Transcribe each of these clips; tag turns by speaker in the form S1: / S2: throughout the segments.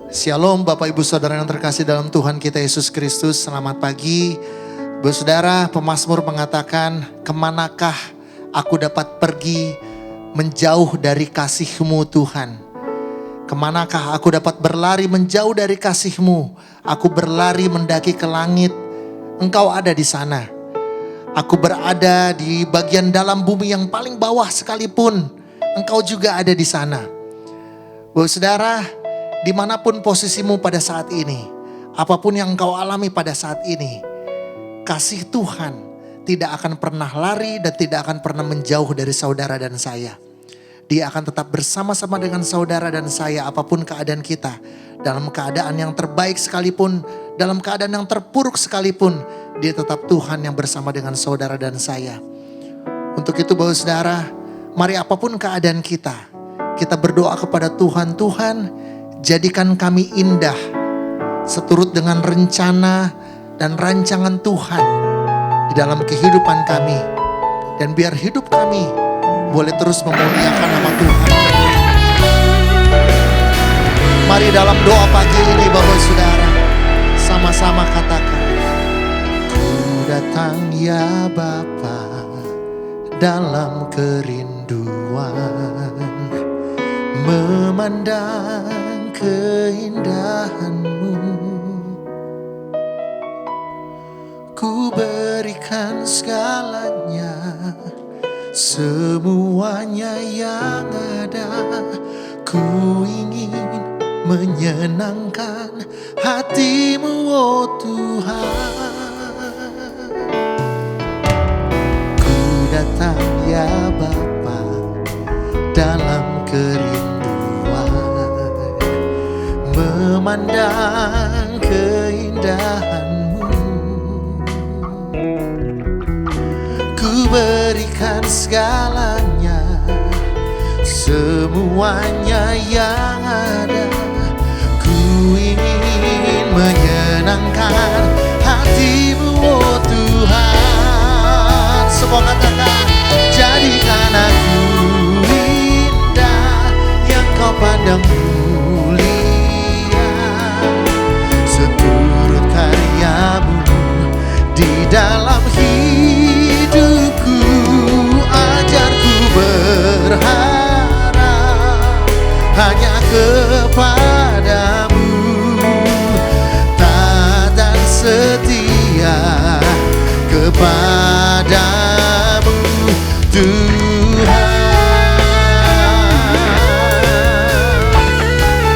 S1: Shalom Bapak Ibu Saudara yang terkasih dalam Tuhan kita Yesus Kristus. Selamat pagi. Bu Saudara, pemazmur mengatakan, kemanakah aku dapat pergi menjauh dari kasih-Mu Tuhan? Kemanakah aku dapat berlari menjauh dari kasih-Mu? Aku berlari mendaki ke langit, Engkau ada di sana. Aku berada di bagian dalam bumi yang paling bawah sekalipun, Engkau juga ada di sana. Bu Saudara, dimanapun posisimu pada saat ini, apapun yang engkau alami pada saat ini, kasih Tuhan tidak akan pernah lari dan tidak akan pernah menjauh dari saudara dan saya. Dia akan tetap bersama-sama dengan saudara dan saya apapun keadaan kita. Dalam keadaan yang terbaik sekalipun, dalam keadaan yang terpuruk sekalipun, dia tetap Tuhan yang bersama dengan saudara dan saya. Untuk itu Bapak Saudara, mari apapun keadaan kita berdoa kepada Tuhan. Tuhan, jadikan kami indah seturut dengan rencana dan rancangan Tuhan di dalam kehidupan kami. Dan biar hidup kami boleh terus memuliakan nama Tuhan. Mari dalam doa pagi ini Bapak Saudara, sama-sama katakan, ku datang ya Bapa dalam kerinduan, memandang keindahan-Mu. Ku berikan segalanya, semuanya yang ada. Ku ingin menyenangkan hati-Mu, oh Tuhan. Ku datang ya Bapa dalam kerinduan, memandang keindahan-Mu. Ku berikan segalanya, semuanya yang ada. Ku ingin menyenangkan hati-Mu, oh Tuhan. Semua katakan, jadikan aku indah yang Kau pandang mulia, seturut karya-Mu di dalam hidupku. Ajarku berharap hanya kepadamu, taat dan setia kepadamu Tuhan.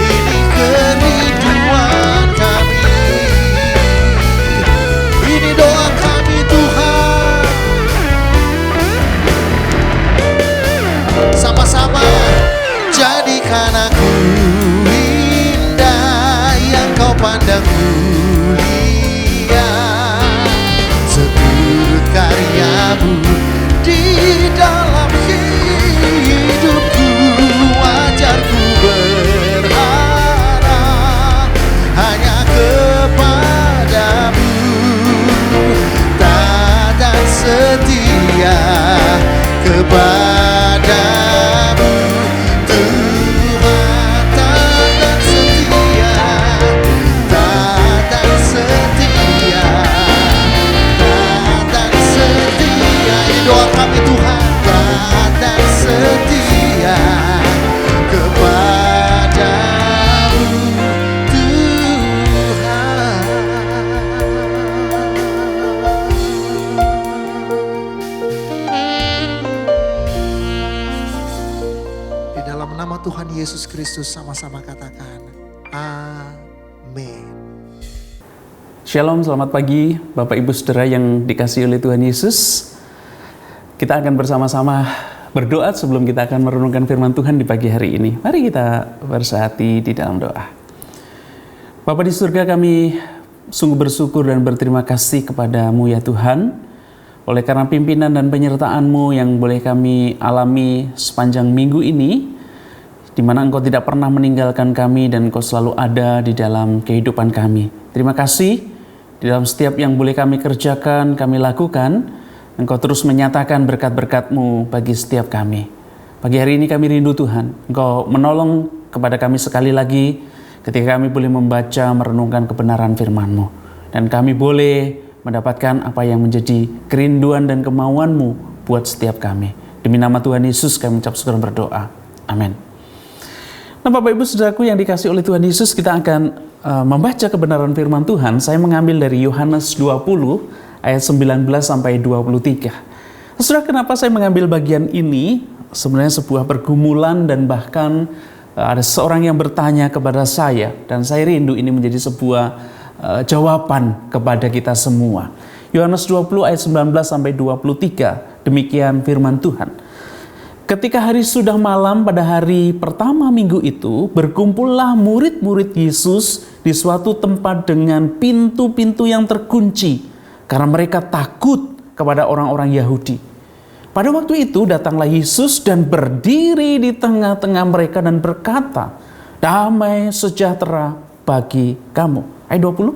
S1: Ini kerinduan kami, ini doa kami Tuhan. Sama-sama, jadikan aku indah yang Kau pandang mulia, seturut karya-Mu di dalam hidupku. Ajarku berharap hanya kepadamu, taat dan setia kepadamu Tuhan. Taat dan setia, taat dan setia, taat dan setia. Ini doa kami Tuhan, taat dan setia kepadamu Tuhan. Di dalam nama Tuhan Yesus Kristus sama-sama katakan, amin.
S2: Shalom, selamat pagi Bapak Ibu Saudara yang dikasihi oleh Tuhan Yesus. Kita akan bersama-sama berdoa sebelum kita akan merenungkan firman Tuhan di pagi hari ini. Mari kita bersehati di dalam doa. Bapa di surga, kami sungguh bersyukur dan berterima kasih kepada-Mu ya Tuhan, oleh karena pimpinan dan penyertaan-Mu yang boleh kami alami sepanjang minggu ini, di mana Engkau tidak pernah meninggalkan kami dan Engkau selalu ada di dalam kehidupan kami. Terima kasih di dalam setiap yang boleh kami kerjakan, kami lakukan, Engkau terus menyatakan berkat-berkat-Mu bagi setiap kami. Pagi hari ini kami rindu Tuhan, Engkau menolong kepada kami sekali lagi. ketika kami boleh membaca, merenungkan kebenaran firman-Mu. Dan kami boleh mendapatkan apa yang menjadi kerinduan dan kemauan-Mu buat setiap kami. Demi nama Tuhan Yesus kami mengucap syukur dan berdoa. Amin. Nah, Bapak Ibu Saudaraku yang dikasihi oleh Tuhan Yesus, kita akan membaca kebenaran firman Tuhan. Saya mengambil dari Yohanes 20 ayat 19 sampai 23. Saudara, kenapa saya mengambil bagian ini? Sebenarnya sebuah pergumulan dan bahkan ada seorang yang bertanya kepada saya, dan saya rindu ini menjadi sebuah jawaban kepada kita semua. Yohanes 20 ayat 19 sampai 23, demikian firman Tuhan. Ketika hari sudah malam pada hari pertama minggu itu, berkumpullah murid-murid Yesus di suatu tempat dengan pintu-pintu yang terkunci, karena mereka takut kepada orang-orang Yahudi. Pada waktu itu datanglah Yesus dan berdiri di tengah-tengah mereka dan berkata, "Damai sejahtera bagi kamu." Ayat 20.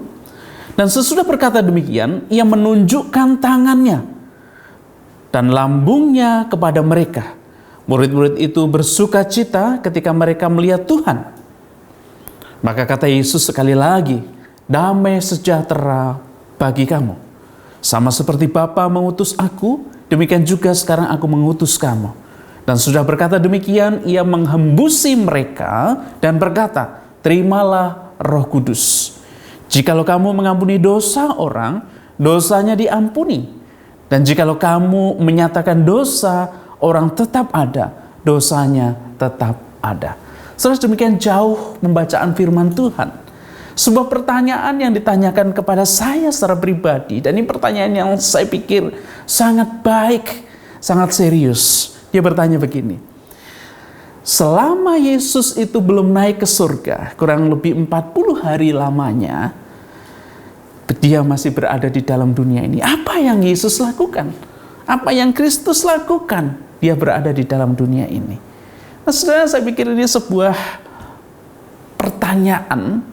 S2: Dan sesudah berkata demikian, ia menunjukkan tangannya dan lambungnya kepada mereka. Murid-murid itu bersuka cita ketika mereka melihat Tuhan. Maka kata Yesus sekali lagi, "Damai sejahtera bagi kamu. Sama seperti Bapa mengutus aku, demikian juga sekarang aku mengutus kamu." Dan sudah berkata demikian, ia menghembusi mereka dan berkata, "Terimalah Roh Kudus. Jikalau kamu mengampuni dosa orang, dosanya diampuni. Dan jikalau kamu menyatakan dosa orang tetap ada, dosanya tetap ada." Saudara, demikian jauh pembacaan firman Tuhan. Sebuah pertanyaan yang ditanyakan kepada saya secara pribadi, dan ini pertanyaan yang saya pikir sangat baik, sangat serius. Dia bertanya begini, selama Yesus itu belum naik ke surga, kurang lebih 40 hari lamanya, dia masih berada di dalam dunia ini. Apa yang Yesus lakukan? Apa yang Kristus lakukan? Dia berada di dalam dunia ini. Nah, saudara, saya pikir ini sebuah pertanyaan,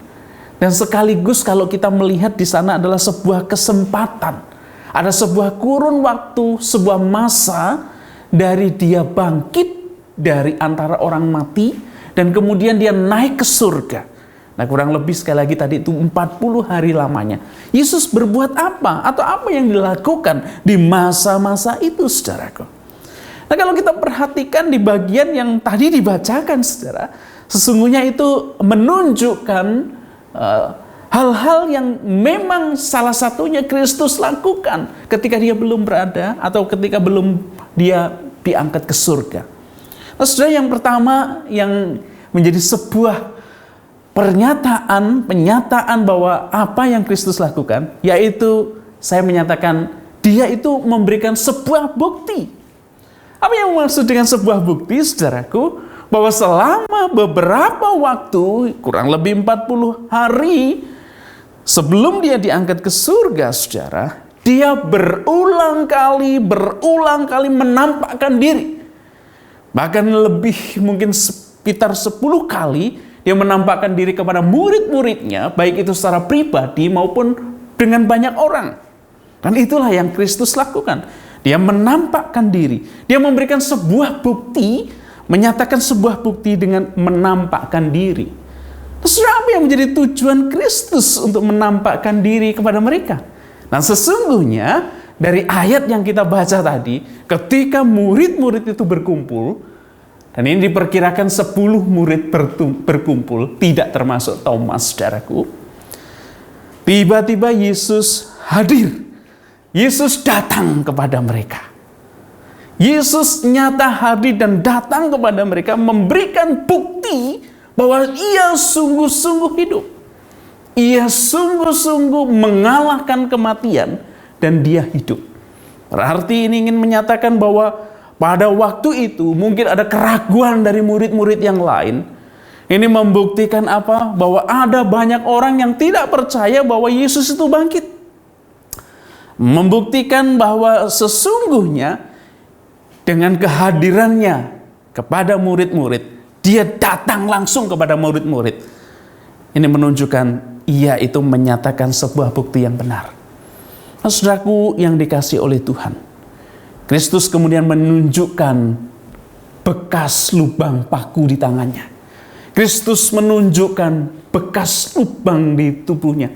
S2: dan sekaligus kalau kita melihat di sana adalah sebuah kesempatan. Ada sebuah kurun waktu, sebuah masa dari dia bangkit dari antara orang mati dan kemudian dia naik ke surga. Nah, kurang lebih sekali lagi tadi itu 40 hari lamanya. Yesus berbuat apa? Atau apa yang dilakukan di masa-masa itu, saudaraku? Nah, kalau kita perhatikan di bagian yang tadi dibacakan, saudara, sesungguhnya itu menunjukkan hal-hal yang memang salah satunya Kristus lakukan ketika dia belum berada atau ketika belum dia diangkat ke surga. Nah, saudara, yang pertama yang menjadi sebuah penyataan bahwa apa yang Kristus lakukan, yaitu saya menyatakan dia itu memberikan sebuah bukti. Apa yang maksud dengan sebuah bukti, saudaraku? Bahwa selama beberapa waktu, kurang lebih 40 hari sebelum dia diangkat ke surga, saudara, dia berulang kali menampakkan diri. Bahkan lebih mungkin sekitar 10 kali dia menampakkan diri kepada murid-muridnya, baik itu secara pribadi maupun dengan banyak orang. Dan itulah yang Kristus lakukan. Dia menampakkan diri. Dia memberikan sebuah bukti, menyatakan sebuah bukti dengan menampakkan diri. Terus apa yang menjadi tujuan Kristus untuk menampakkan diri kepada mereka? Nah, sesungguhnya dari ayat yang kita baca tadi, ketika murid-murid itu berkumpul, dan ini diperkirakan 10 murid berkumpul, tidak termasuk Thomas, saudaraku. Tiba-tiba Yesus hadir. Yesus datang kepada mereka. Yesus nyata hadir dan datang kepada mereka, memberikan bukti bahwa ia sungguh-sungguh hidup. Ia sungguh-sungguh mengalahkan kematian dan dia hidup. Berarti ini ingin menyatakan bahwa pada waktu itu mungkin ada keraguan dari murid-murid yang lain. Ini membuktikan apa? Bahwa ada banyak orang yang tidak percaya bahwa Yesus itu bangkit. Membuktikan bahwa sesungguhnya dengan kehadirannya kepada murid-murid, dia datang langsung kepada murid-murid. Ini menunjukkan ia itu menyatakan sebuah bukti yang benar. Nah, saudaraku yang dikasihi oleh Tuhan, Kristus kemudian menunjukkan bekas lubang paku di tangannya. Kristus menunjukkan bekas lubang di tubuhnya.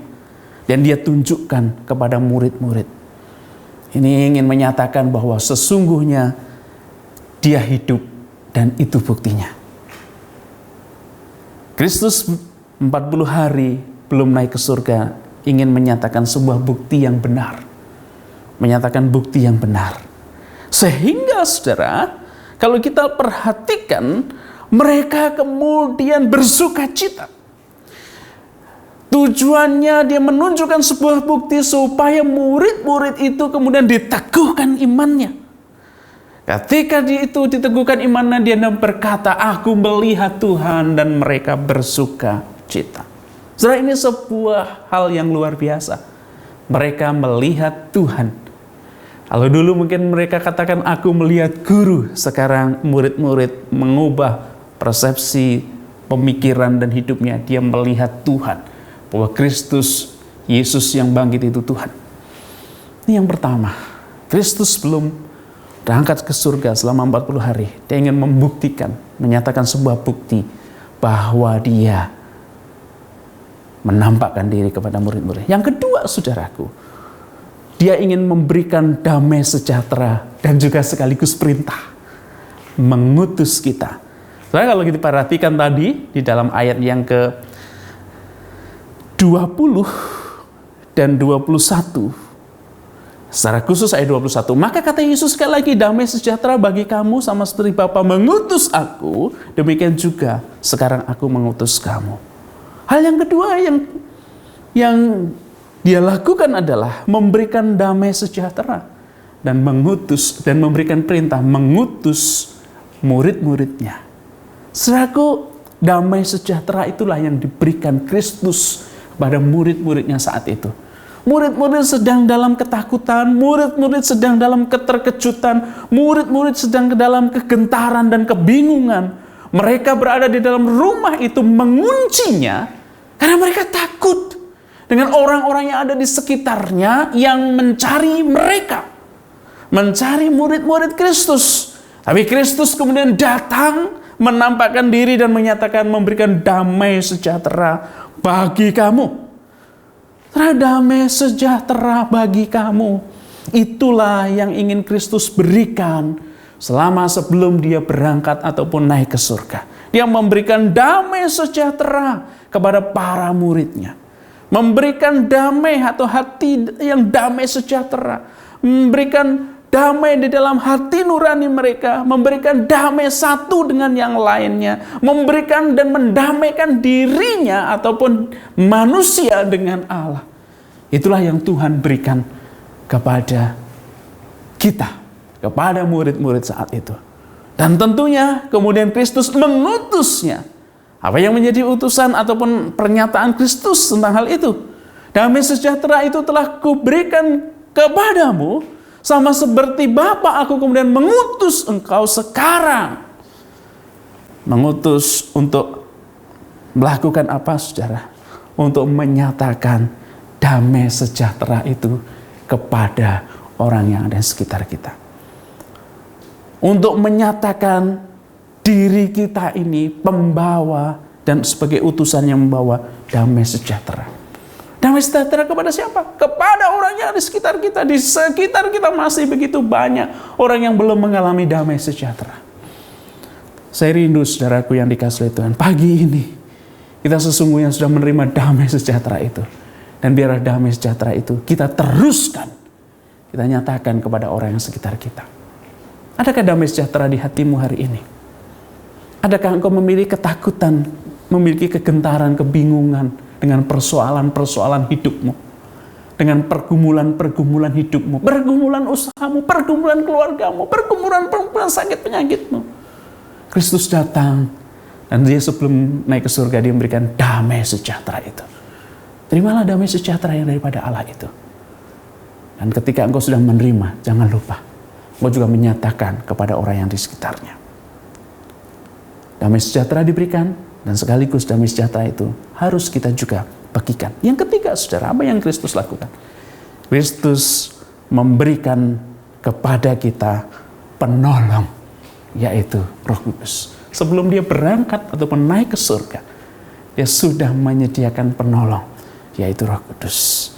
S2: Dan dia tunjukkan kepada murid-murid. Ini ingin menyatakan bahwa sesungguhnya dia hidup dan itu buktinya. Kristus 40 hari belum naik ke surga ingin menyatakan sebuah bukti yang benar. Menyatakan bukti yang benar. Sehingga saudara, kalau kita perhatikan, mereka kemudian bersuka cita. Tujuannya dia menunjukkan sebuah bukti supaya murid-murid itu kemudian diteguhkan imannya. Ketika itu diteguhkan imannya, dia berkata, aku melihat Tuhan, dan mereka bersuka cita. Saudara, ini sebuah hal yang luar biasa. Mereka melihat Tuhan. Kalau dulu mungkin mereka katakan aku melihat guru, sekarang murid-murid mengubah persepsi, pemikiran dan hidupnya. Dia melihat Tuhan, bahwa Kristus Yesus yang bangkit itu Tuhan. Ini yang pertama. Kristus belum berangkat ke surga selama 40 hari. Dia ingin membuktikan, menyatakan sebuah bukti bahwa dia menampakkan diri kepada murid-murid. Yang kedua, saudaraku, dia ingin memberikan damai sejahtera dan juga sekaligus perintah, mengutus kita. Soalnya kalau kita perhatikan tadi di dalam ayat yang ke 20 dan 21, secara khusus ayat 21, maka kata Yesus sekali lagi, damai sejahtera bagi kamu, sama seperti Bapa mengutus aku, demikian juga sekarang aku mengutus kamu. Hal yang kedua yang dia lakukan adalah memberikan damai sejahtera dan mengutus dan memberikan perintah mengutus murid-muridnya. Saudaraku, damai sejahtera itulah yang diberikan Kristus kepada murid-muridnya saat itu. Murid-murid sedang dalam ketakutan, murid-murid sedang dalam keterkejutan, murid-murid sedang dalam kegentaran dan kebingungan. Mereka berada di dalam rumah itu menguncinya karena mereka takut dengan orang-orang yang ada di sekitarnya yang mencari mereka, mencari murid-murid Kristus. Tapi Kristus kemudian datang, menampakkan diri dan menyatakan, memberikan damai sejahtera bagi kamu. Damai sejahtera bagi kamu. Itulah yang ingin Kristus berikan selama sebelum dia berangkat ataupun naik ke surga. Dia memberikan damai sejahtera kepada para muridnya. Memberikan damai atau hati yang damai sejahtera. Memberikan damai di dalam hati nurani mereka, memberikan damai satu dengan yang lainnya, memberikan dan mendamaikan dirinya ataupun manusia dengan Allah. Itulah yang Tuhan berikan kepada kita, kepada murid-murid saat itu. Dan tentunya kemudian Kristus mengutusnya. Apa yang menjadi utusan ataupun pernyataan Kristus tentang hal itu? Damai sejahtera itu telah kuberikan kepadamu, sama seperti Bapa aku kemudian mengutus engkau sekarang. Mengutus untuk melakukan apa, saudara? Untuk menyatakan damai sejahtera itu kepada orang yang ada di sekitar kita. Untuk menyatakan diri kita ini pembawa dan sebagai utusan yang membawa damai sejahtera. Damai sejahtera kepada siapa? Kepada orang yang ada di sekitar kita. Di sekitar kita masih begitu banyak orang yang belum mengalami damai sejahtera. Saya rindu, saudaraku yang dikasihi Tuhan, pagi ini kita sesungguhnya sudah menerima damai sejahtera itu. Dan biarlah damai sejahtera itu kita teruskan, kita nyatakan kepada orang yang sekitar kita. Adakah damai sejahtera di hatimu hari ini? Adakah engkau memiliki ketakutan, memiliki kegentaran, kebingungan dengan persoalan-persoalan hidupmu, dengan pergumulan-pergumulan hidupmu, pergumulan usahamu, pergumulan keluargamu, pergumulan sakit penyakitmu? Kristus datang dan dia sebelum naik ke surga dia memberikan damai sejahtera itu. Terimalah damai sejahtera yang daripada Allah itu. Dan ketika engkau sudah menerima, jangan lupa engkau juga menyatakan kepada orang yang di sekitarnya. Damai sejahtera diberikan, dan sekaligus damai sejahtera itu harus kita juga bagikan. Yang ketiga, saudara, apa yang Kristus lakukan? Kristus memberikan kepada kita penolong, yaitu Roh Kudus. sebelum dia berangkat ataupun naik ke surga, dia sudah menyediakan penolong, yaitu Roh Kudus.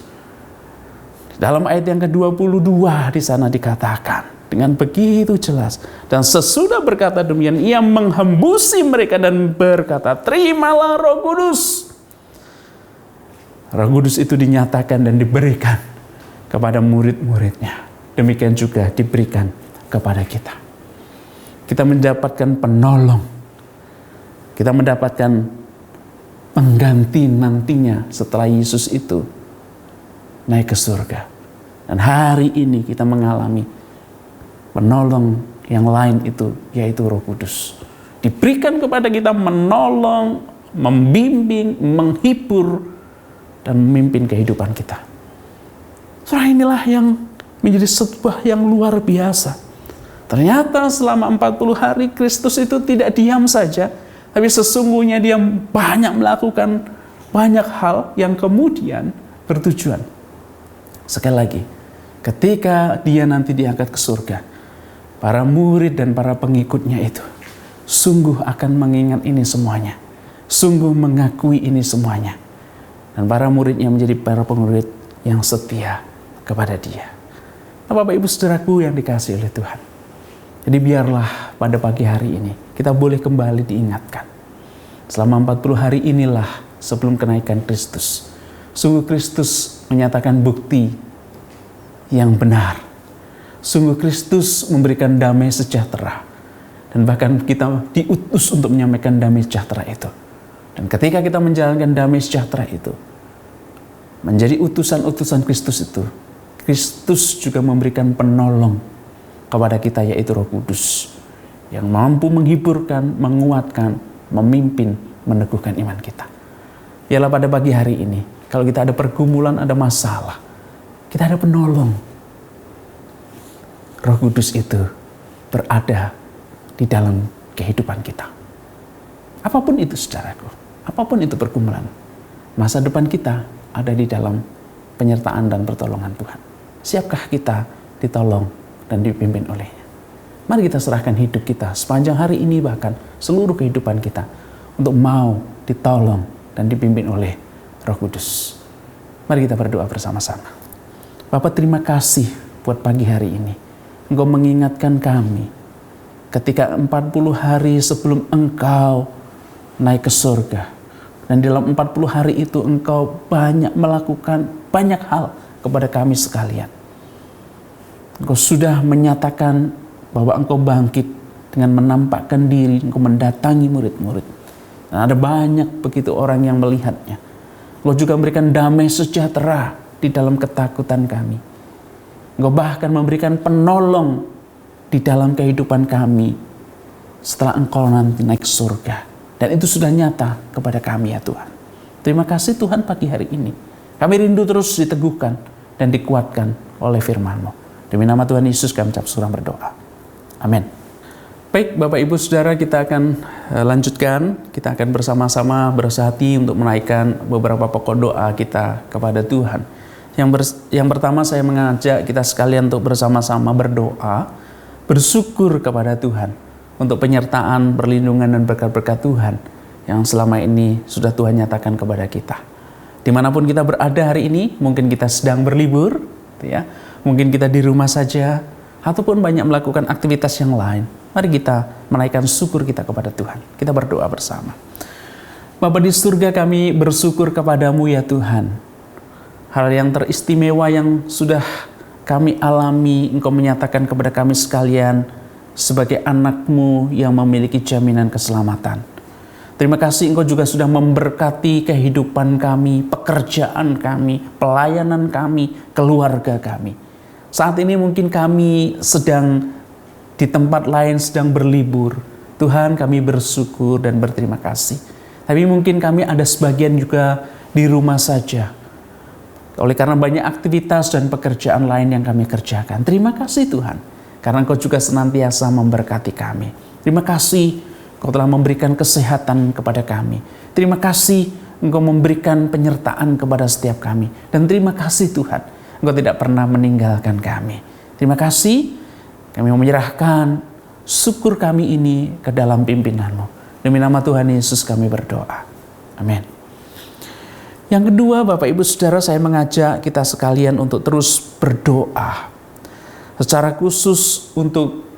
S2: Dalam ayat yang ke-22 di sana dikatakan dengan begitu jelas, dan sesudah berkata demikian, ia menghembusi mereka dan berkata, terimalah Roh Kudus. Roh Kudus itu dinyatakan dan diberikan kepada murid-muridnya. Demikian juga diberikan kepada kita. Kita mendapatkan penolong. Kita mendapatkan pengganti nantinya setelah Yesus itu naik ke surga. Dan hari ini kita mengalami penolong yang lain itu, yaitu Roh Kudus. Diberikan kepada kita menolong, membimbing, menghibur, dan memimpin kehidupan kita. Surah inilah yang menjadi sebuah yang luar biasa. Ternyata selama 40 hari Kristus itu tidak diam saja, tapi sesungguhnya dia banyak melakukan banyak hal yang kemudian bertujuan. Sekali lagi, ketika dia nanti diangkat ke surga, para murid dan para pengikutnya itu sungguh akan mengingat ini semuanya, sungguh mengakui ini semuanya. Dan para muridnya menjadi para pemurid yang setia kepada dia. Nah, Bapak Ibu Saudaraku yang dikasihi oleh Tuhan. Jadi biarlah pada pagi hari ini kita boleh kembali diingatkan. Selama 40 hari inilah sebelum kenaikan Kristus. Sungguh Kristus menyatakan bukti yang benar. Sungguh Kristus memberikan damai sejahtera. Dan bahkan kita diutus untuk menyampaikan damai sejahtera itu. Dan ketika kita menjalankan damai sejahtera itu, menjadi utusan-utusan Kristus itu, Kristus juga memberikan penolong kepada kita, yaitu Roh Kudus, yang mampu menghiburkan, menguatkan, memimpin, meneguhkan iman kita. Ialah pada pagi hari ini, kalau kita ada pergumulan, ada masalah, kita ada penolong. Roh Kudus itu berada di dalam kehidupan kita. Apapun itu saudaraku, apapun itu pergumulan, masa depan kita ada di dalam penyertaan dan pertolongan Tuhan. Siapkah kita ditolong dan dipimpin olehnya? Mari kita serahkan hidup kita sepanjang hari ini, bahkan seluruh kehidupan kita, untuk mau ditolong dan dipimpin oleh Roh Kudus. Mari kita berdoa bersama-sama. Bapa, terima kasih buat pagi hari ini. Engkau mengingatkan kami ketika 40 hari sebelum Engkau naik ke surga. Dan dalam 40 hari itu Engkau banyak melakukan banyak hal kepada kami sekalian. Engkau sudah menyatakan bahwa Engkau bangkit dengan menampakkan diri, Engkau mendatangi murid-murid. Dan ada banyak begitu orang yang melihatnya. Engkau juga memberikan damai sejahtera di dalam ketakutan kami. Engkau bahkan memberikan penolong di dalam kehidupan kami setelah Engkau nanti naik ke surga. Dan itu sudah nyata kepada kami ya Tuhan. Terima kasih Tuhan pagi hari ini. Kami rindu terus diteguhkan dan dikuatkan oleh firman-Mu. Demi nama Tuhan Yesus kami ucap surah berdoa. Amin. Baik Bapak Ibu Saudara, kita akan lanjutkan. Kita akan bersama-sama bersehati untuk menaikkan beberapa pokok doa kita kepada Tuhan. Yang pertama saya mengajak kita sekalian untuk bersama-sama berdoa, bersyukur kepada Tuhan untuk penyertaan, perlindungan, dan berkat-berkat Tuhan yang selama ini sudah Tuhan nyatakan kepada kita. Dimanapun kita berada hari ini, mungkin kita sedang berlibur, ya, mungkin kita di rumah saja, ataupun banyak melakukan aktivitas yang lain. Mari kita menaikkan syukur kita kepada Tuhan. Kita berdoa bersama. Bapa di surga, kami bersyukur kepadamu ya Tuhan. Hal yang teristimewa yang sudah kami alami, Engkau menyatakan kepada kami sekalian, sebagai anak-Mu yang memiliki jaminan keselamatan. Terima kasih Engkau juga sudah memberkati kehidupan kami, pekerjaan kami, pelayanan kami, keluarga kami. Saat ini mungkin kami sedang di tempat lain, sedang berlibur. Tuhan, kami bersyukur dan berterima kasih. Tapi mungkin kami ada sebagian juga di rumah saja. Oleh karena banyak aktivitas dan pekerjaan lain yang kami kerjakan. Terima kasih Tuhan. Karena Engkau juga senantiasa memberkati kami. Terima kasih Engkau telah memberikan kesehatan kepada kami. Terima kasih Engkau memberikan penyertaan kepada setiap kami. Dan terima kasih Tuhan, Engkau tidak pernah meninggalkan kami. Terima kasih, kami menyerahkan syukur kami ini ke dalam pimpinan-Mu. Demi nama Tuhan Yesus kami berdoa. Amin. Yang kedua, Bapak Ibu Saudara, saya mengajak kita sekalian untuk terus berdoa. Secara khusus untuk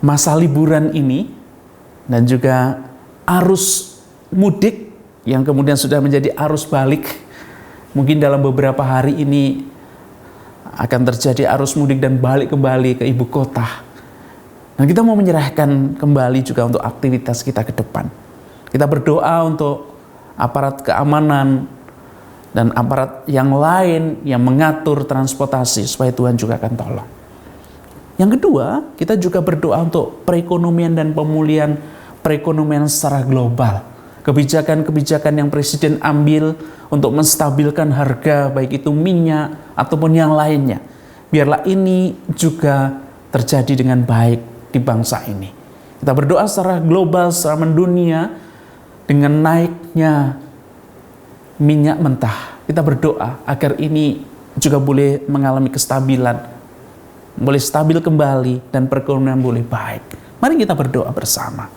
S2: masa liburan ini dan juga arus mudik yang kemudian sudah menjadi arus balik. Mungkin dalam beberapa hari ini akan terjadi arus mudik dan balik kembali ke ibu kota. Dan kita mau menyerahkan kembali juga untuk aktivitas kita ke depan. Kita berdoa untuk aparat keamanan dan aparat yang lain yang mengatur transportasi supaya Tuhan juga akan tolong. Yang kedua, kita juga berdoa untuk perekonomian dan pemulihan perekonomian secara global. Kebijakan-kebijakan yang Presiden ambil untuk menstabilkan harga baik itu minyak ataupun yang lainnya. Biarlah ini juga terjadi dengan baik di bangsa ini. Kita berdoa secara global, secara mendunia dengan naiknya minyak mentah. Kita berdoa agar ini juga boleh mengalami kestabilan, boleh stabil kembali dan perekonomian boleh baik. Mari kita berdoa bersama.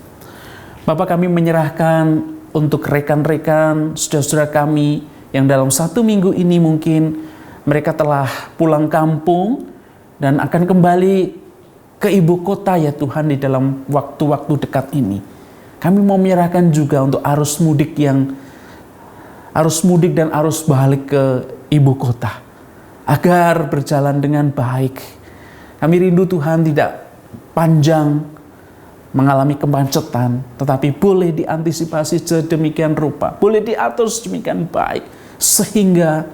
S2: Bapak, kami menyerahkan untuk rekan-rekan, saudara-saudara kami yang dalam 1 minggu ini mungkin mereka telah pulang kampung dan akan kembali ke ibu kota ya Tuhan di dalam waktu-waktu dekat ini. Kami mau menyerahkan juga untuk arus mudik dan arus balik ke ibu kota agar berjalan dengan baik. Kami rindu Tuhan tidak panjang mengalami kemacetan, tetapi boleh diantisipasi sedemikian rupa, boleh diatur sedemikian baik sehingga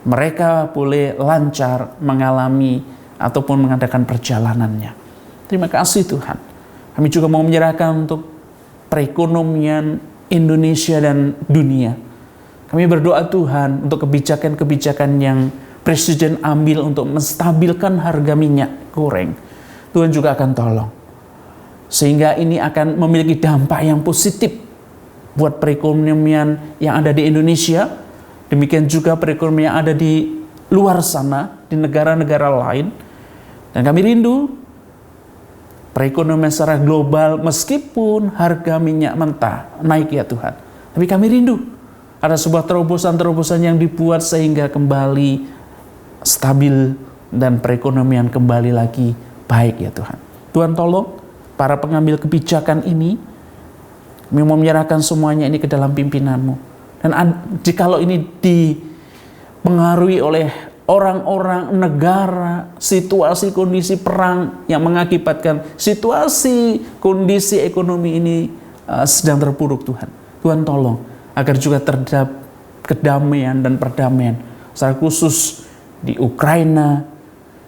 S2: mereka boleh lancar mengalami ataupun mengadakan perjalanannya. Terima kasih Tuhan. Kami juga mau menyerahkan untuk perekonomian Indonesia dan dunia. Kami berdoa Tuhan untuk kebijakan-kebijakan yang Presiden ambil untuk menstabilkan harga minyak goreng. Tuhan juga akan tolong. Sehingga ini akan memiliki dampak yang positif buat perekonomian yang ada di Indonesia. Demikian juga perekonomian yang ada di luar sana, di negara-negara lain. Dan kami rindu perekonomian secara global meskipun harga minyak mentah naik ya Tuhan. Tapi kami rindu ada sebuah terobosan-terobosan yang dibuat sehingga kembali stabil dan perekonomian kembali lagi baik ya Tuhan. Tuhan tolong para pengambil kebijakan ini, kami mau menyerahkan semuanya ini ke dalam pimpinan-Mu. Dan jikalau ini dipengaruhi oleh orang-orang, negara, situasi kondisi perang yang mengakibatkan situasi kondisi ekonomi ini sedang terpuruk Tuhan. Tuhan tolong agar juga terdapat kedamaian dan perdamaian secara khusus di Ukraina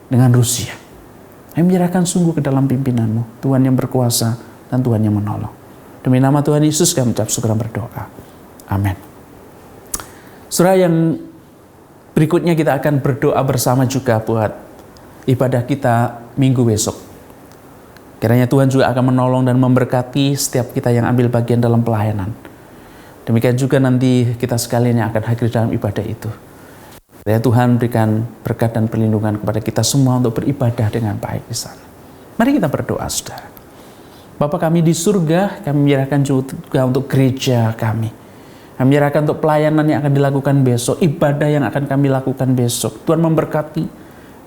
S2: dengan Rusia. Kami menyerahkan sungguh ke dalam pimpinan-Mu, Tuhan yang berkuasa dan Tuhan yang menolong. Demi nama Tuhan Yesus kami ucap syukur dan berdoa. Amin. Saudara, yang berikutnya kita akan berdoa bersama juga buat ibadah kita minggu besok. Kiranya Tuhan juga akan menolong dan memberkati setiap kita yang ambil bagian dalam pelayanan. Demikian juga nanti kita sekalian yang akan hadir dalam ibadah itu. Kiranya Tuhan berikan berkat dan perlindungan kepada kita semua untuk beribadah dengan baik di sana. Mari kita berdoa, saudara. Bapa kami di surga, kami menyerahkan juga untuk gereja kami. Kami menyerahkan untuk pelayanan yang akan dilakukan besok, ibadah yang akan kami lakukan besok. Tuhan memberkati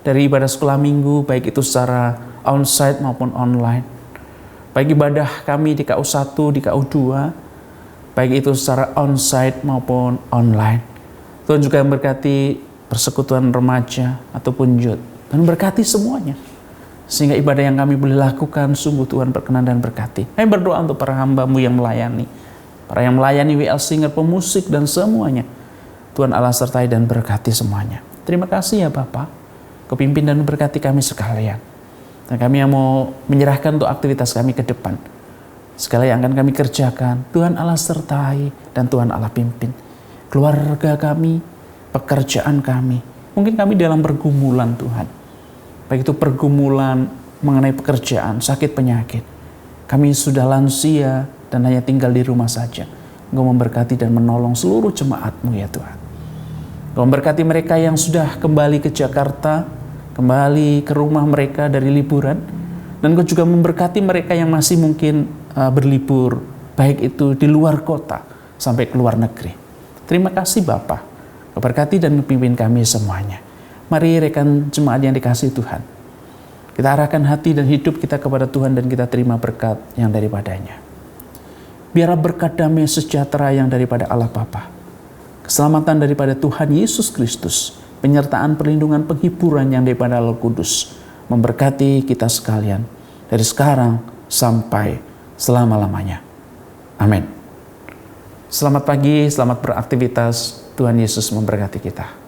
S2: dari ibadah sekolah minggu, baik itu secara onsite maupun online. Baik ibadah kami di KU1, di KU2, baik itu secara onsite maupun online. Tuhan juga memberkati persekutuan remaja ataupun youth. Tuhan berkati semuanya. Sehingga ibadah yang kami boleh lakukan, sungguh Tuhan berkenan dan berkati. Kami berdoa untuk para hamba-Mu yang melayani. Para yang melayani WL Singer, pemusik dan semuanya. Tuhan Allah sertai dan berkati semuanya. Terima kasih ya Bapak. Kepimpin dan berkati kami sekalian. Dan kami yang mau menyerahkan untuk aktivitas kami ke depan. Segala yang akan kami kerjakan, Tuhan Allah sertai dan Tuhan Allah pimpin. Keluarga kami, pekerjaan kami. Mungkin kami dalam pergumulan Tuhan. Baik itu pergumulan mengenai pekerjaan, sakit penyakit. Kami sudah lansia dan hanya tinggal di rumah saja. Engkau memberkati dan menolong seluruh jemaat-Mu ya Tuhan. Engkau memberkati mereka yang sudah kembali ke Jakarta, kembali ke rumah mereka dari liburan. Dan Engkau juga memberkati mereka yang masih mungkin berlibur, baik itu di luar kota sampai ke luar negeri. Terima kasih Bapa, Kau berkati dan pimpin kami semuanya. Mari rekan jemaat yang dikasihi Tuhan, kita arahkan hati dan hidup kita kepada Tuhan dan kita terima berkat yang daripadanya. Biarlah berkat damai sejahtera yang daripada Allah Bapa, keselamatan daripada Tuhan Yesus Kristus, penyertaan perlindungan penghiburan yang daripada Roh Kudus, memberkati kita sekalian dari sekarang sampai selama-lamanya. Amin. Selamat pagi, selamat beraktivitas. Tuhan Yesus memberkati kita.